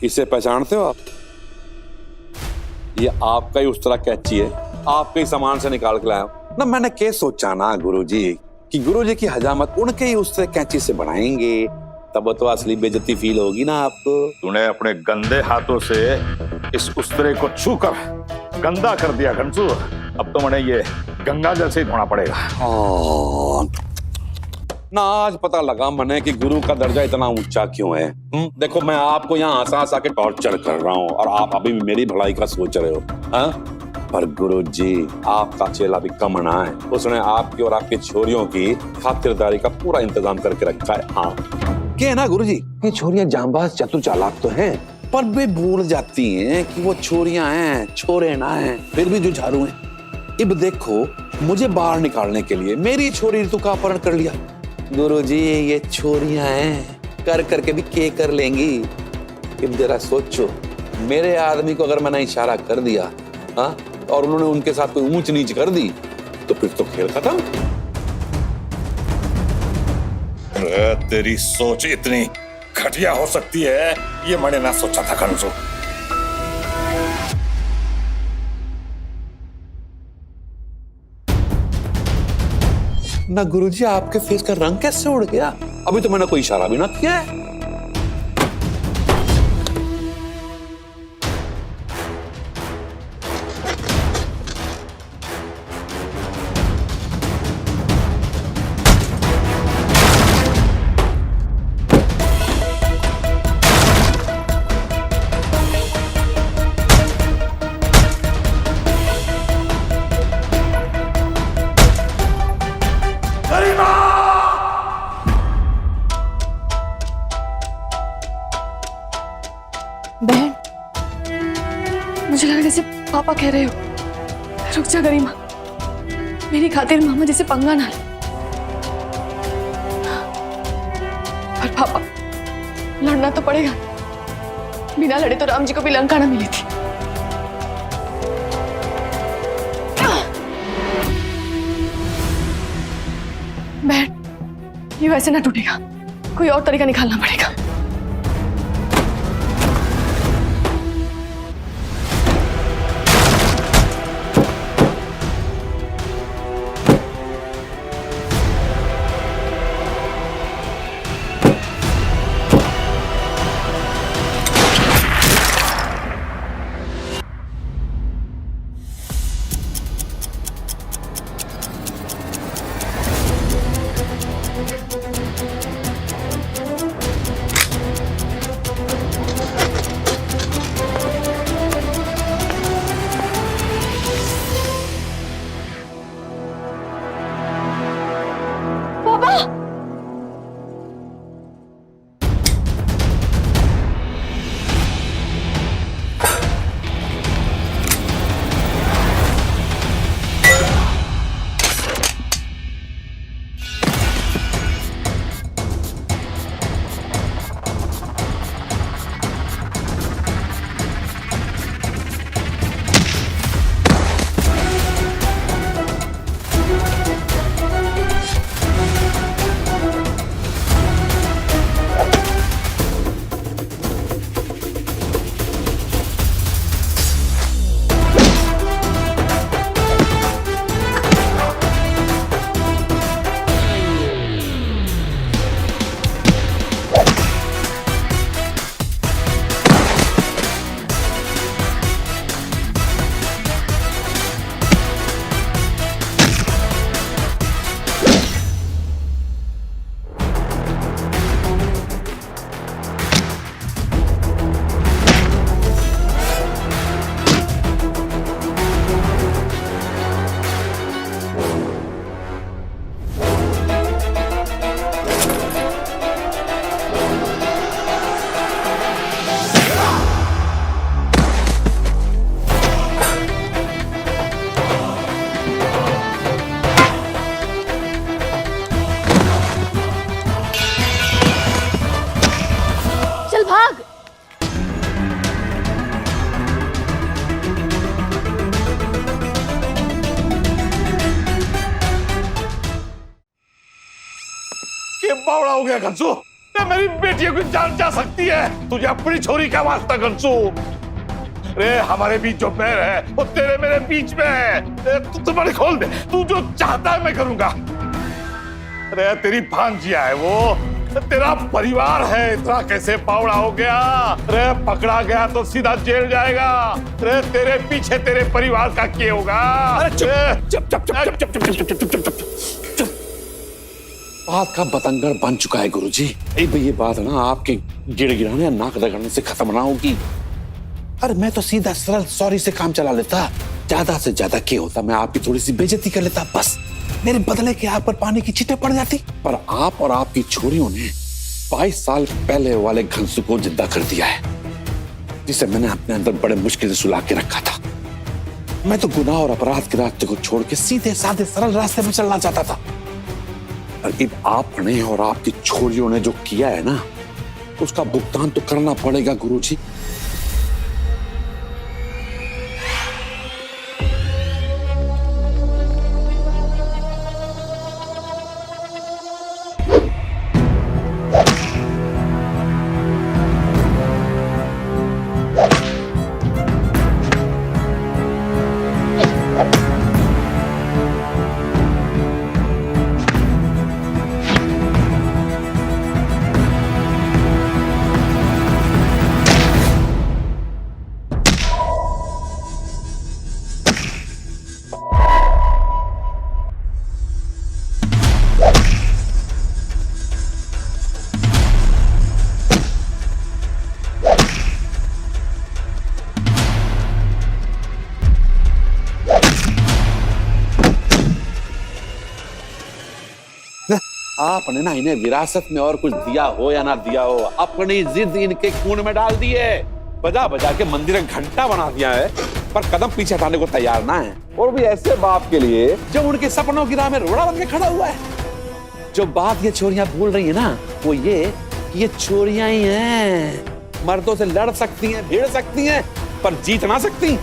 इसे पहचानते हो आप? ये आपका ही उस तरह कैंची है, आपके ही सामान से निकाल के लाया हूं ना। मैंने क्या सोचा ना गुरुजी कि गुरुजी की हजामत उनके ही उस तरह कैंची से बढ़ाएंगे, तब तो असली बेइज्जती फील होगी ना आपको। तूने अपने गंदे हाथों से इस उस्तरे को छूकर गंदा कर दिया कंसू। अब तो मैंने ये गंगा जल से ही धोना पड़ेगा। ना आज पता लगा मैंने कि गुरु का दर्जा इतना ऊंचा क्यों है। देखो मैं आपको यहाँ हंसा हंसा के टॉर्चर कर रहा हूँ और आप अभी भी मेरी भलाई का सोच रहे हो। हाँ? पर गुरु जी आपका चेला भी कम ना है, उसने आपकी और आपकी छोरियों की खातिरदारी का पूरा इंतजाम करके रखा है। हाँ क्या ना गुरु जी, ये छोरियां जांबाज चतुर चालाक तो हैं, पर वे भूल जाती हैं कि वो छोरियां हैं, छोरे ना हैं, फिर भी जुझारू हैं। अब देखो मुझे बाहर निकालने के लिए मेरी छोरी ऋतु का अपहरण कर लिया। गुरुजी ये छोरियां हैं, कर करके भी के कर लेंगी। अब जरा सोचो, मेरे आदमी को अगर मैंने इशारा कर दिया हाँ और उन्होंने उनके साथ कोई ऊंच नीच कर दी तो फिर तो खेल खत्म। तेरी सोच इतनी घटिया हो सकती है ये मैंने ना सोचा था कंसू। ना गुरुजी आपके फेस का रंग कैसे उड़ गया? अभी तो मैंने कोई इशारा भी ना किया है। बहन, मुझे लगा जैसे पापा कह रहे हो। रुक जा गरिमा, मेरी खातिर मामा जैसे पंगा ना ले। पर पापा लड़ना तो पड़ेगा, बिना लड़े तो राम जी को भी लंका ना मिली थी। बहन, ये वैसे ना टूटेगा, कोई और तरीका निकालना पड़ेगा। ये बावड़ा हो गया कंसू। ये मेरी बेटियों की जान जा सकती है, तुझे अपनी छोरी का वास्ता गंसू। रे हमारे बीच जो पैर है वो तेरे मेरे बीच में है। तू तुम्हारी खोल दे, तू जो चाहता है मैं करूंगा। अरे तेरी भांजिया है वो, तेरा परिवार है, इतना कैसे पावड़ा हो गया? रे पकड़ा गया तो सीधा जेल जाएगा। रे तेरे पीछे तेरे परिवार का क्या होगा? अरे चुप चुप चुप चुप चुप चुप चुप चुप चुप चुप चुप। बात का बतंगड़ बन चुका है गुरुजी। ये बात ना आपके गिड़गिड़ाने या नाक रगड़ने से खत्म ना होगी। अरे मैं तो सीधा सरल सॉरी से काम चला लेता। ज्यादा से ज्यादा क्या होता, मैं आपकी थोड़ी सी बेइज्जती कर लेता, बस मेरे बदले के आप पर पानी की छींटे पड़ जाती। पर आप और आपकी छोरियों ने 22 साल पहले वाले घनसु को जिंदा कर दिया है, जिसे मैंने अपने अंदर बड़े मुश्किल से सुला के रखा था। मैं तो गुनाह और अपराध के रास्ते को छोड़ के सीधे साधे सरल रास्ते में चलना चाहता था। पर अब आपने और आपकी छोरियों ने जो किया है ना, उसका भुगतान तो करना पड़ेगा गुरुजी। आपने ना इन्हें विरासत में और कुछ दिया हो या ना दिया हो, अपनी जिद इनके खून में डाल दी है। बजा बजा के मंदिर में घंटा बना दिया है, पर कदम पीछे हटाने को तैयार ना है। और भी ऐसे बाप के लिए जो उनके सपनों की राह में रोड़ा बन के खड़ा हुआ है। जो बात ये छोरियां भूल रही है ना, वो ये छोरियां ही हैं। मर्दों से लड़ सकती हैं, भिड़ सकती हैं, पर जीत ना सकती।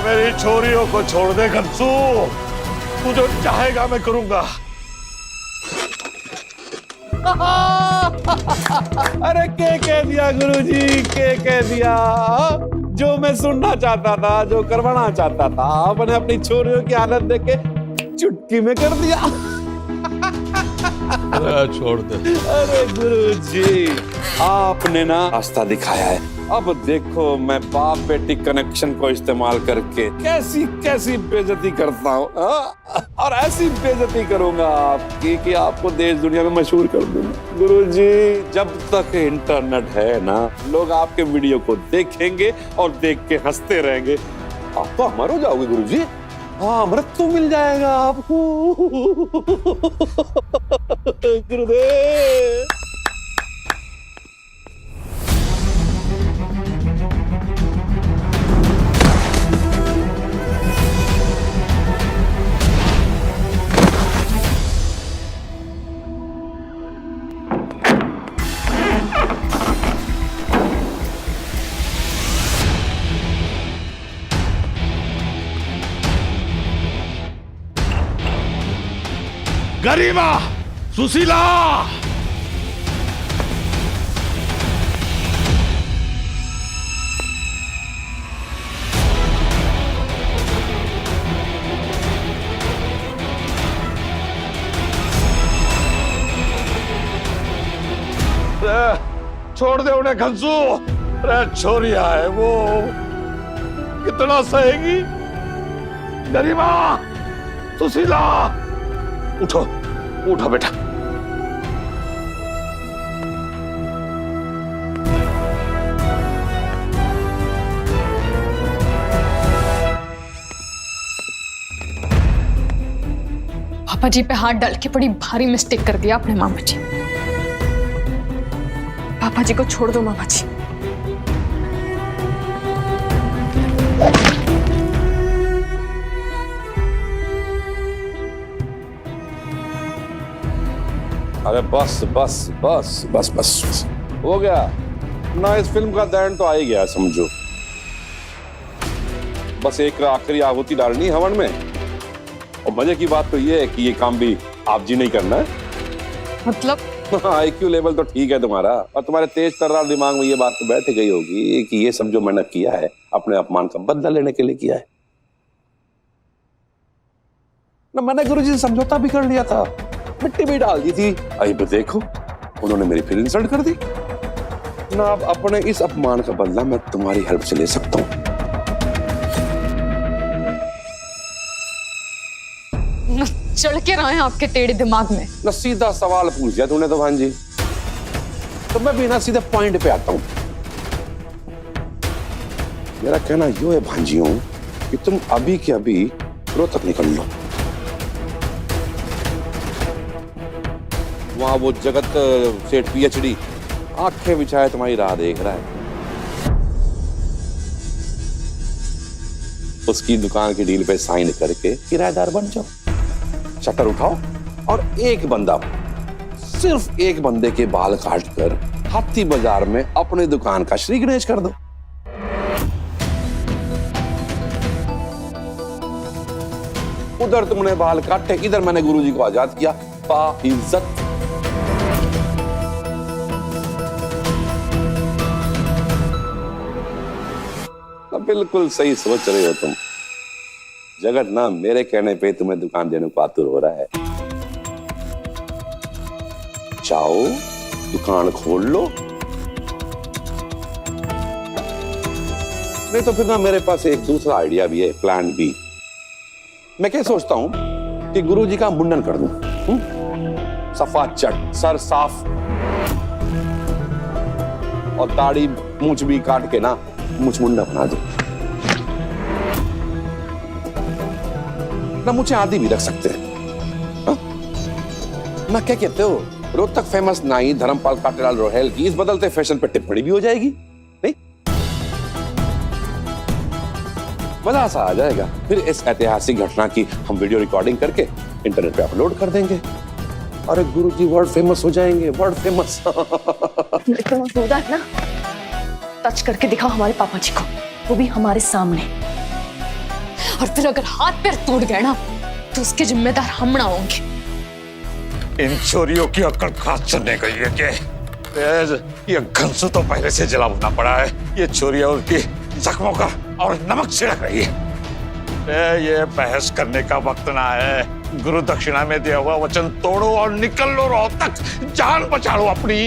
मेरी छोरियों को छोड़ दे घनसू, तू जो चाहेगा मैं करूंगा। अरे के कह दिया गुरुजी, के कह दिया? जो मैं सुनना चाहता था, जो करवाना चाहता था, आपने अपनी छोरियों की हालत देख के चुटकी में कर दिया। अरे छोड़ दे। अरे गुरुजी, आपने ना रास्ता दिखाया है। अब देखो मैं बाप बेटी कनेक्शन को इस्तेमाल करके कैसी कैसी बेइज्जती करता हूँ, और ऐसी बेइज्जती करूंगा आपकी कि आपको देश दुनिया में मशहूर कर दूंगा। गुरुजी, जब तक इंटरनेट है ना, लोग आपके वीडियो को देखेंगे और देख के हंसते रहेंगे। आप तो अमर हो जाओगे गुरुजी। हाँ, मृत्यु मिल जाएगा आपको। गुरुदेव। गरिमा, सुशीला, छोड़ दे उन्हें घंसू। अरे छोरिया है वो, कितना सहेगी। गरिमा, सुशीला, उठो उठो बेटा। पापा जी पे हाथ डाल के बड़ी भारी मिस्टेक कर दिया आपने मामा जी। पापा जी को छोड़ दो मामा जी। अरे बस बस बस बस बस हो गया ना, इस फिल्म का दैन तो आ ही गया समझो। बस एक आखिरी आहुति डालनी हवन में। और मजे की बात तो ये है कि ये काम भी आप जी नहीं करना है। मतलब आईक्यू लेवल तो ठीक है तुम्हारा, और तुम्हारे तेज तर्रार दिमाग में ये बात तो बैठ गई होगी कि ये सब जो मैंने किया है अपने अपमान का बदला लेने के लिए किया है ना। मैंने गुरुजी से समझौता भी कर लिया था, मिट्टी भी डाल दी थी। अब देखो उन्होंने मेरी फिर इंसल्ट कर दी ना। अब अपने इस अपमान का बदला मैं तुम्हारी हेल्प से ले सकता हूँ। चढ़ के रहे हैं आपके टेढ़े दिमाग में। ना सीधा सवाल पूछ दिया तूने तो भांजी, तो मैं भी ना सीधे पॉइंट पे आता हूँ। मेरा कहना यो है भांजियों कि तुम अभी के अभी रोहतक निकल लो। वहां वो जगत सेठ पीएचडी आंखें बिछाए तुम्हारी राह देख रहा है। उसकी दुकान की डील पे साइन करके किराएदार बन जाओ, शटर उठाओ और एक बंदा, सिर्फ एक बंदे के बाल काट कर हाथी बाजार में अपने दुकान का श्री गणेश कर दो। उधर तुमने बाल काटे, इधर मैंने गुरुजी को आजाद किया बाइज्जत। बिल्कुल सही सोच रहे हो तुम। जगत ना मेरे कहने पे तुम्हें दुकान देने को आतुर हो रहा है। जाओ दुकान खोल लो, नहीं तो फिर ना मेरे पास एक दूसरा आइडिया भी है, प्लान बी। मैं क्या सोचता हूं कि गुरुजी का मुंडन कर दूं। सफा चट, सर साफ और दाढ़ी मूंछ भी काट के ना मुझ मुंडा बना दो ना। मुझे आदि भी रख सकते हैं ना। क्या कहते हो, रोहतक फेमस नाई धर्मपाल काटेलाल रोहेल की इस बदलते फैशन पे टिप्पणी भी हो जाएगी। नहीं मजा सा आ जाएगा। फिर इस ऐतिहासिक घटना की हम वीडियो रिकॉर्डिंग करके इंटरनेट पे अपलोड कर देंगे। अरे गुरुजी वर्ल्ड फेमस हो जाएंगे, वर्ल्ड फेमस। ना टच करके दिखाओ हमारे पापा जी को, वो भी हमारे सामने। और फिर अगर हाथ पैर टूट गए ना तो उसके जिम्मेदार हम ना होंगे। इन चोरियों की अक्ल खास चलने गई है कि ये घंसू तो पहले से जला भुना पड़ा है। ये चोरियां उनकी जख्मों का और नमक छिड़क रही है। ये बहस करने का वक्त ना है। गुरु दक्षिणा में दिया हुआ वचन तोड़ो और निकल लो रोहतक, जान बचा लो अपनी।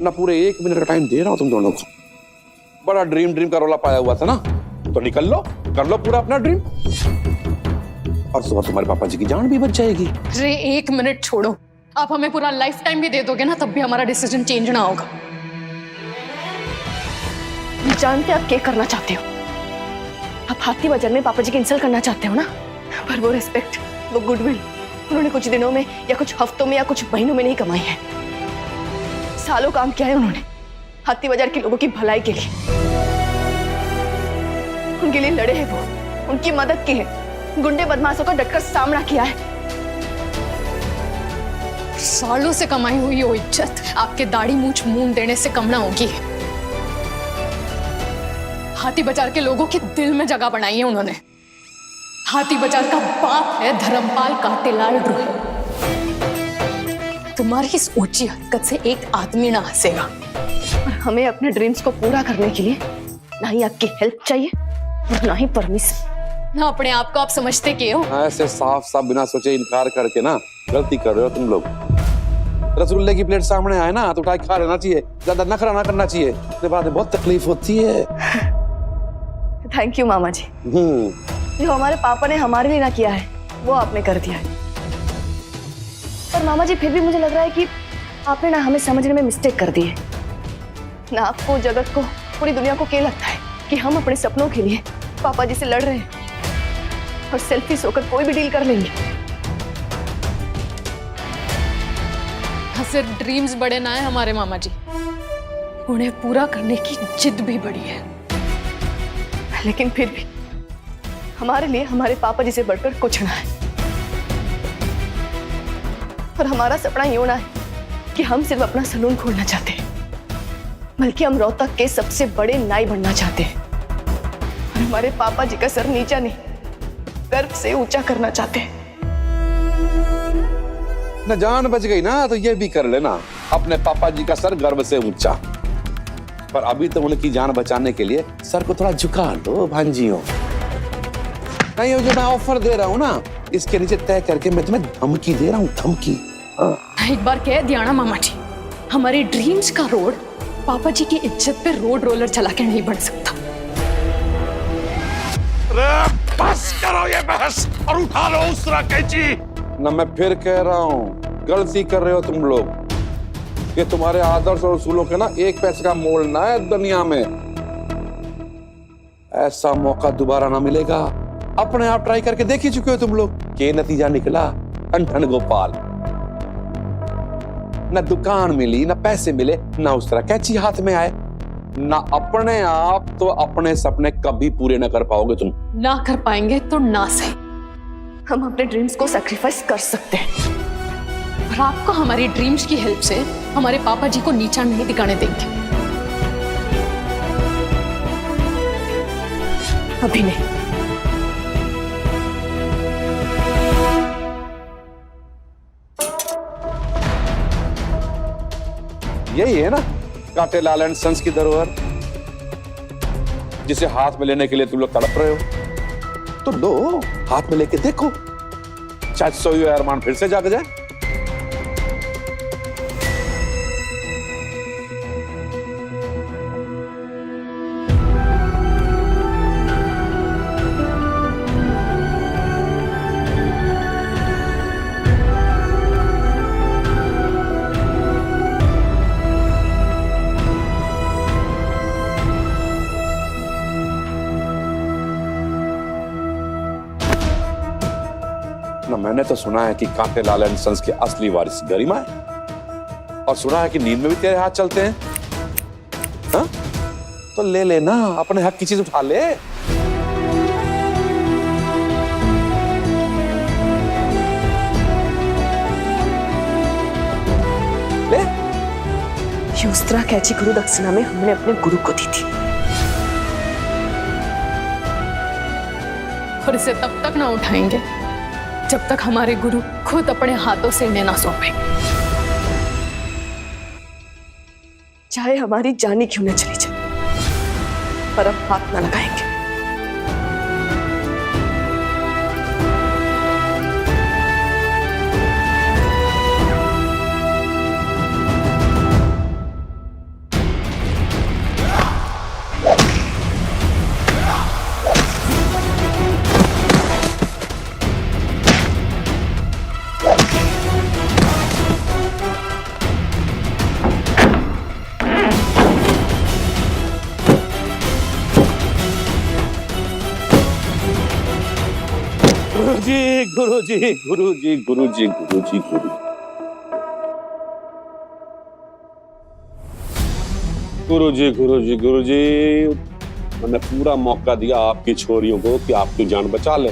ना पूरे 1 मिनट का टाइम दे रहा हूं तुम दोनों को। बड़ा ड्रीम का रोला पाया हुआ था ना, तो निकल लो, कर लो पूरा अपना ड्रीम, और सुबह तुम्हारे पापा जी की जान भी बच जाएगी। अरे 1 मिनट छोड़ो, आप हमें पूरा लाइफ टाइम भी दे दोगे ना तब भी हमारा डिसीजन चेंज ना होगा। जानते आप क्या करना चाहते हो। आप हाथी बाजार में पापा जी की इंसल्ट करना चाहते हो ना, पर वो रिस्पेक्ट, वो गुडविल उन्होंने कुछ दिनों में या कुछ हफ्तों में या कुछ महीनों में नहीं कमाई है। सालों काम किया है उन्होंने हाथी बाजार के लोगों की भलाई के लिए। उनके लिए लड़े हैं वो, उनकी मदद की है, गुंडे बदमाशों का डटकर सामना किया है। सालों से कमाई हुई वो इज्जत आपके दाढ़ी मूंछ मूंड देने से कम ना होगी। हाथी बाजार के लोगों के दिल में जगह बनाई है उन्होंने। हाथी बाजार का बाप है धर्मपाल काटेलाल रोहेल। तुम्हारी इस ऊंची हरकत से एक आदमी ना हंसेगा। और हमें अपने ड्रीम्स को पूरा करने के लिए ना ही आपकी हेल्प चाहिए और ना ही परमिशन। ना अपने आप को आप समझते क्यों हो? ऐसे साफ साफ बिना सोचे इनकार करके ना गलती कर रहे हो तुम लोग। रसगुल्ले की प्लेट सामने आए ना तो उठा के खा लेना चाहिए, ज्यादा नखरा ना करना चाहिए, इसके बाद बहुत तकलीफ होती है। थैंक यू मामा जी। जो हमारे पापा ने हमारे लिए ना किया है वो आपने कर दिया है। पर मामा जी फिर भी मुझे लग रहा है कि आपने ना हमें समझने में मिस्टेक कर दी है ना। आपको, जगत को, पूरी दुनिया को क्या लगता है कि हम अपने सपनों के लिए पापा जी से लड़ रहे हैं और सेल्फिश होकर कोई भी डील कर लेंगे। सिर्फ ड्रीम्स बड़े ना है हमारे मामा जी, उन्हें पूरा करने की जिद भी बड़ी है। लेकिन फिर भी हमारे लिए हमारे पापा जी से बढ़कर कुछ ना है। और हमारा सपना यूं ना है कि हम सिर्फ अपना सलून खोलना चाहते हैं, बल्कि हम रोहतक के सबसे बड़े नाई बनना चाहते हैं। और हमारे पापा जी का सर नीचा नहीं, गर्व से ऊंचा करना चाहते हैं। न जान बच गई ना तो ये भी कर लेना, अपने पापा जी का सर गर्व से ऊंचा। पर अभी तो उनकी जान बचाने के लिए सर को थोड़ा झुका लो भांजियों। नहीं, जो मैं ऑफर दे रहा हूँ ना, इसके नीचे तय करके मैं तुम्हें धमकी दे रहा हूँ, धमकी। एक बार कह दिया ना मामा जी, हमारे ड्रीम्स का रोड पापा जी की इज्जत पे रोड रोलर चला के नहीं बन सकता। बस करो ये बहस और उठा लो उस कैंची। ना, मैं फिर कह रहा हूँ, गलती कर रहे हो तुम लोग। ये तुम्हारे आदर्श और उसूलों के ना एक पैसे का मोल ना है दुनिया में। ऐसा मौका दोबारा ना मिलेगा। अपने आप ट्राई करके देख ही चुके हो तुम लोग, के नतीजा निकला ठन गोपाल। न दुकान मिली, न पैसे मिले, न उस तरह कैंची हाथ में आए। ना अपने आप तो अपने सपने कभी पूरे न कर पाओगे तुम। ना कर पाएंगे तो ना सही, हम अपने ड्रीम्स को सैक्रिफाइस कर सकते हैं। और आपको हमारी ड्रीम्स की हेल्प से हमारे पापा जी को नीचा नहीं दिखाने देंगे। अभी नहीं। यही है ना कांटेलाल एंड सन्स की धरोहर, जिसे हाथ में लेने के लिए तुम लोग तड़प रहे हो। तो लो, हाथ में लेके देखो, शायद सोए अरमान फिर से जाग जाए। मैंने तो सुना है कि कांटेलाल एंड सन्स के असली वारिस गरिमा है, और सुना है कि नींद में भी तेरे हाथ चलते हैं। हाँ? तो ले लेना, अपने हक की चीज उठा ले। ले। ये उस तरह कैची गुरु दक्षिणा में हमने अपने गुरु को दी थी, और इसे तब तक ना उठाएंगे जब तक हमारे गुरु खुद अपने हाथों से इन्हें ना सौंपे। चाहे हमारी जानी क्यों न चली जाए, पर अब हाथ ना लगाएंगे। गुरुजी, गुरुजी, गुरुजी, गुरुजी, गुरु। गुरुजी, गुरुजी, गुरुजी, मैंने पूरा मौका दिया आपकी छोरियों को कि आपकी जान बचा ले।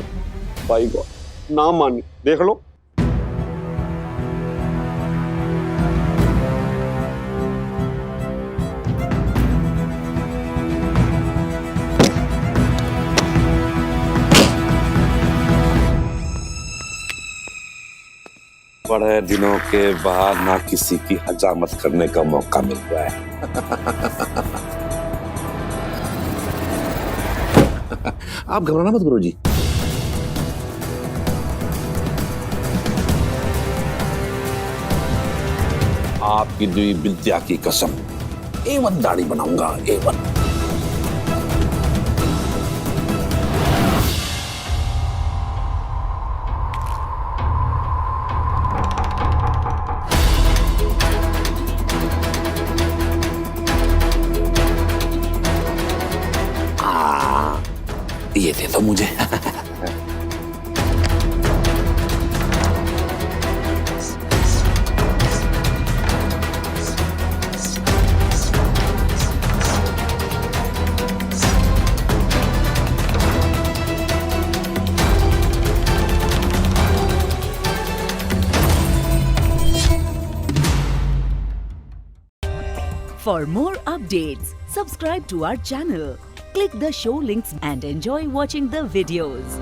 भाई गॉड, ना मानी, देख लो। बड़े दिनों के बाद ना किसी की हजामत करने का मौका मिल रहा है। आप घबराना मत गुरुजी। आपकी दी विद्या की कसम A1 दाढ़ी बनाऊंगा, A1। ये दे दो मुझे। For more updates, subscribe to our channel, click the show links and enjoy watching the videos.